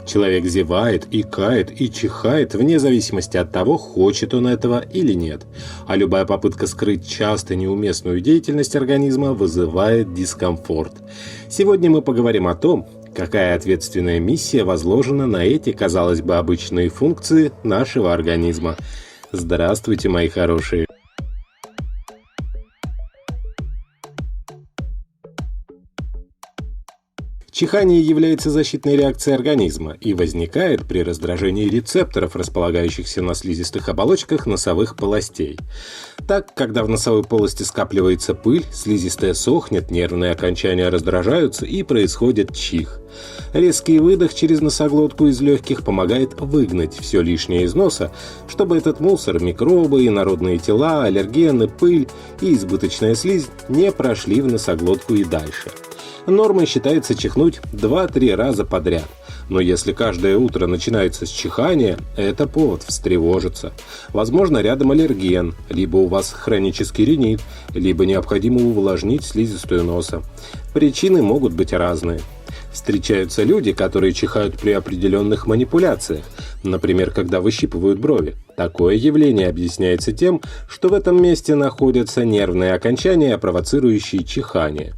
Человек зевает, икает и чихает вне зависимости от того, хочет он этого или нет. А любая попытка скрыть часто неуместную деятельность организма вызывает дискомфорт. Сегодня мы поговорим о том, какая ответственная миссия возложена на эти, казалось бы, обычные функции нашего организма. Здравствуйте, мои хорошие! Чихание является защитной реакцией организма и возникает при раздражении рецепторов, располагающихся на слизистых оболочках носовых полостей. Так, когда в носовой полости скапливается пыль, слизистая сохнет, нервные окончания раздражаются и происходит чих. Резкий выдох через носоглотку из легких помогает выгнать все лишнее из носа, чтобы этот мусор, микробы, инородные тела, аллергены, пыль и избыточная слизь не прошли в носоглотку и дальше. Нормой считается чихнуть 2-3 раза подряд. Но если каждое утро начинается с чихания, это повод встревожиться. Возможно, рядом аллерген, либо у вас хронический ринит, либо необходимо увлажнить слизистую носа. Причины могут быть разные. Встречаются люди, которые чихают при определенных манипуляциях, например, когда выщипывают брови. Такое явление объясняется тем, что в этом месте находятся нервные окончания, провоцирующие чихание.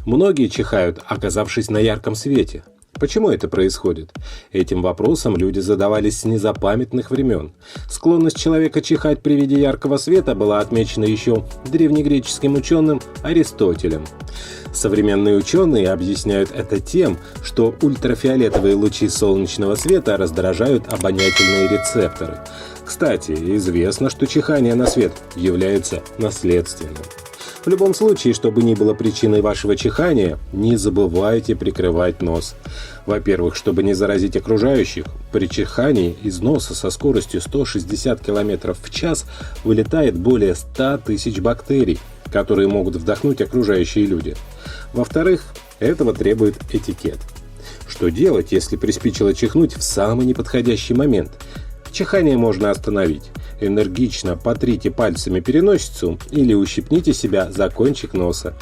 Многие чихают, оказавшись на ярком свете. Почему это происходит? Этим вопросом люди задавались с незапамятных времен. Склонность человека чихать при виде яркого света была отмечена еще древнегреческим ученым Аристотелем. Современные ученые объясняют это тем, что ультрафиолетовые лучи солнечного света раздражают обонятельные рецепторы. Кстати, известно, что чихание на свет является наследственным. В любом случае, чтобы ни было причиной вашего чихания, не забывайте прикрывать нос. Во-первых, чтобы не заразить окружающих, при чихании из носа со скоростью 160 км в час вылетает более 100 тысяч бактерий, которые могут вдохнуть окружающие люди. Во-вторых, этого требует этикет. Что делать, если приспичило чихнуть в самый неподходящий момент? Чихание можно остановить. Энергично потрите пальцами переносицу или ущипните себя за кончик носа.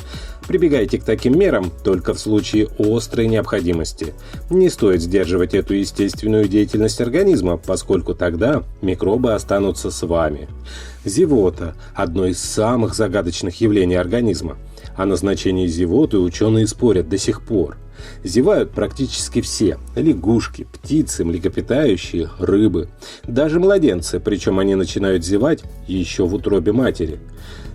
Прибегайте к таким мерам только в случае острой необходимости. Не стоит сдерживать эту естественную деятельность организма, поскольку тогда микробы останутся с вами. Зевота – одно из самых загадочных явлений организма. О назначении зевоты ученые спорят до сих пор. Зевают практически все – лягушки, птицы, млекопитающие, рыбы. Даже младенцы, причем они начинают зевать еще в утробе матери.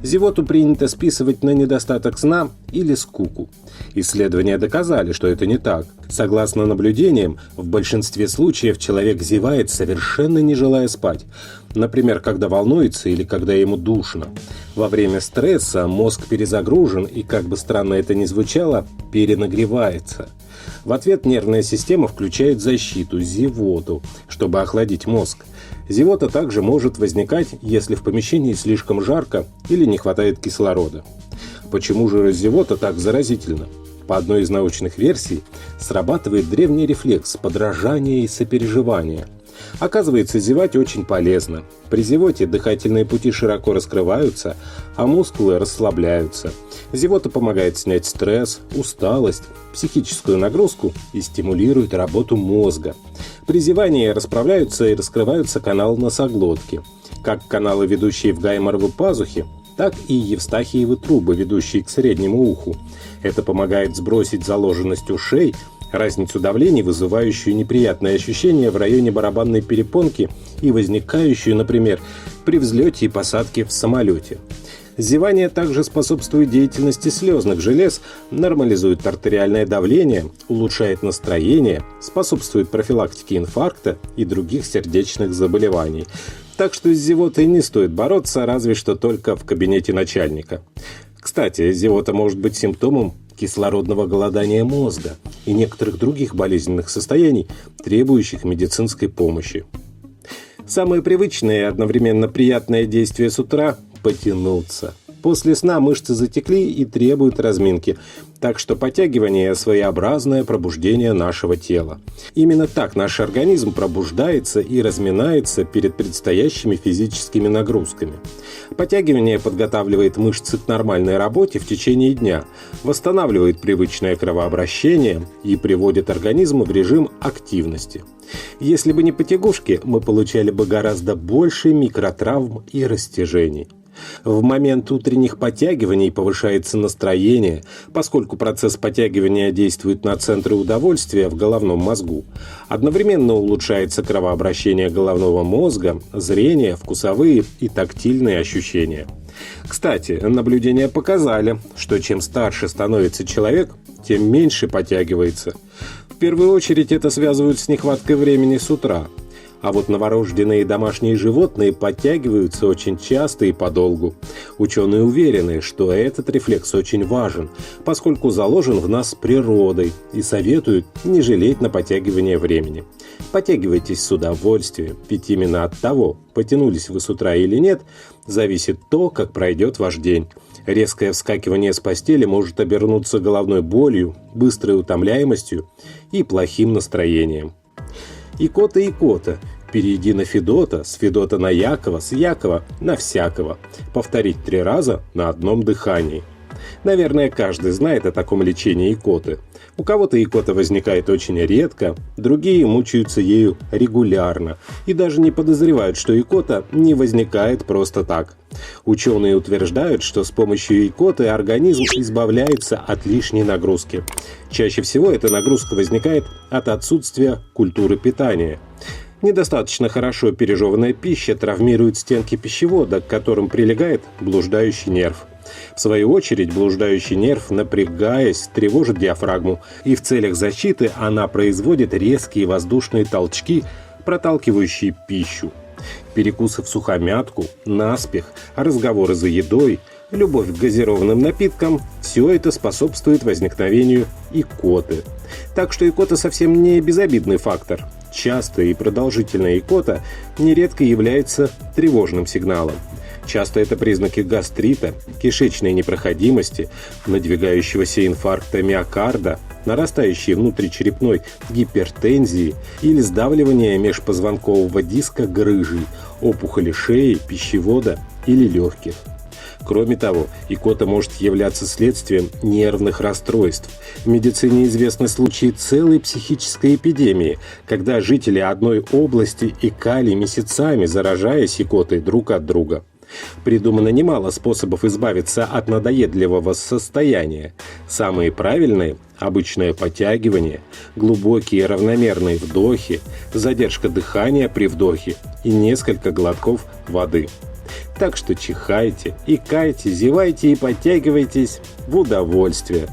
Зевоту принято списывать на недостаток сна или скуку. Исследования доказали, что это не так. Согласно наблюдениям, в большинстве случаев человек зевает, совершенно не желая спать. Например, когда волнуется или когда ему душно. Во время стресса мозг перезагружен и, как бы странно это ни звучало, перенагревается. В ответ нервная система включает защиту – зевоту, чтобы охладить мозг. Зевота также может возникать, если в помещении слишком жарко или не хватает кислорода. Почему же зевота так заразительна? По одной из научных версий, срабатывает древний рефлекс подражания и сопереживания. Оказывается, зевать очень полезно. При зевоте дыхательные пути широко раскрываются, а мускулы расслабляются. Зевота помогает снять стресс, усталость, психическую нагрузку и стимулирует работу мозга. При зевании расправляются и раскрываются каналы носоглотки. Как каналы, ведущие в гайморовы пазухи, так и евстахиевы трубы, ведущие к среднему уху. Это помогает сбросить заложенность ушей, разницу давлений, вызывающую неприятные ощущения в районе барабанной перепонки и возникающую, например, при взлете и посадке в самолете. Зевание также способствует деятельности слезных желез, нормализует артериальное давление, улучшает настроение, способствует профилактике инфаркта и других сердечных заболеваний. Так что с зевотой не стоит бороться, разве что только в кабинете начальника. Кстати, зевота может быть симптомом кислородного голодания мозга и некоторых других болезненных состояний, требующих медицинской помощи. Самое привычное и одновременно приятное действие с утра – потянуться. После сна мышцы затекли и требуют разминки. Так что подтягивание – своеобразное пробуждение нашего тела. Именно так наш организм пробуждается и разминается перед предстоящими физическими нагрузками. Подтягивание подготавливает мышцы к нормальной работе в течение дня, восстанавливает привычное кровообращение и приводит организм в режим активности. Если бы не потягушки, мы получали бы гораздо больше микротравм и растяжений. В момент утренних подтягиваний повышается настроение, поскольку процесс подтягивания действует на центры удовольствия в головном мозгу. Одновременно улучшается кровообращение головного мозга, зрение, вкусовые и тактильные ощущения. Кстати, наблюдения показали, что чем старше становится человек, тем меньше подтягивается. В первую очередь это связывают с нехваткой времени с утра. А вот новорожденные домашние животные подтягиваются очень часто и подолгу. Ученые уверены, что этот рефлекс очень важен, поскольку заложен в нас природой, и советуют не жалеть на подтягивание времени. Подтягивайтесь с удовольствием, ведь именно от того, потянулись вы с утра или нет, зависит то, как пройдет ваш день. Резкое вскакивание с постели может обернуться головной болью, быстрой утомляемостью и плохим настроением. Икота, икота. Перейди на Федота, с Федота на Якова, с Якова на всякого. Повторить 3 раза на одном дыхании. Наверное, каждый знает о таком лечении икоты. У кого-то икота возникает очень редко, другие мучаются ею регулярно и даже не подозревают, что икота не возникает просто так. Ученые утверждают, что с помощью икоты организм избавляется от лишней нагрузки. Чаще всего эта нагрузка возникает от отсутствия культуры питания. Недостаточно хорошо пережеванная пища травмирует стенки пищевода, к которым прилегает блуждающий нерв. В свою очередь, блуждающий нерв, напрягаясь, тревожит диафрагму, и в целях защиты она производит резкие воздушные толчки, проталкивающие пищу. Перекусы всухомятку, наспех, разговоры за едой, любовь к газированным напиткам – все это способствует возникновению икоты. Так что икота совсем не безобидный фактор. Частая и продолжительная икота нередко является тревожным сигналом. Часто это признаки гастрита, кишечной непроходимости, надвигающегося инфаркта миокарда, нарастающей внутричерепной гипертензии или сдавливания межпозвонкового диска грыжей, опухоли шеи, пищевода или легких. Кроме того, икота может являться следствием нервных расстройств. В медицине известны случаи целой психической эпидемии, когда жители одной области икали месяцами, заражаясь икотой друг от друга. Придумано немало способов избавиться от надоедливого состояния. Самые правильные – обычное подтягивание, глубокие равномерные вдохи, задержка дыхания при вдохе и несколько глотков воды. Так что чихайте, икайте, зевайте и подтягивайтесь в удовольствие.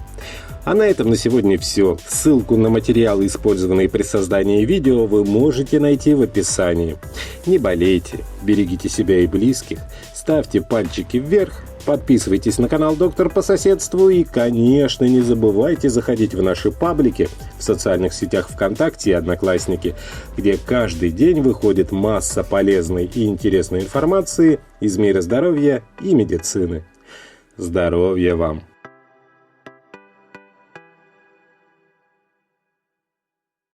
А на этом на сегодня все. Ссылку на материалы, использованные при создании видео, вы можете найти в описании. Не болейте, берегите себя и близких, ставьте пальчики вверх, подписывайтесь на канал «Доктор по соседству» и, конечно, не забывайте заходить в наши паблики в социальных сетях ВКонтакте и Одноклассники, где каждый день выходит масса полезной и интересной информации из мира здоровья и медицины. Здоровья вам!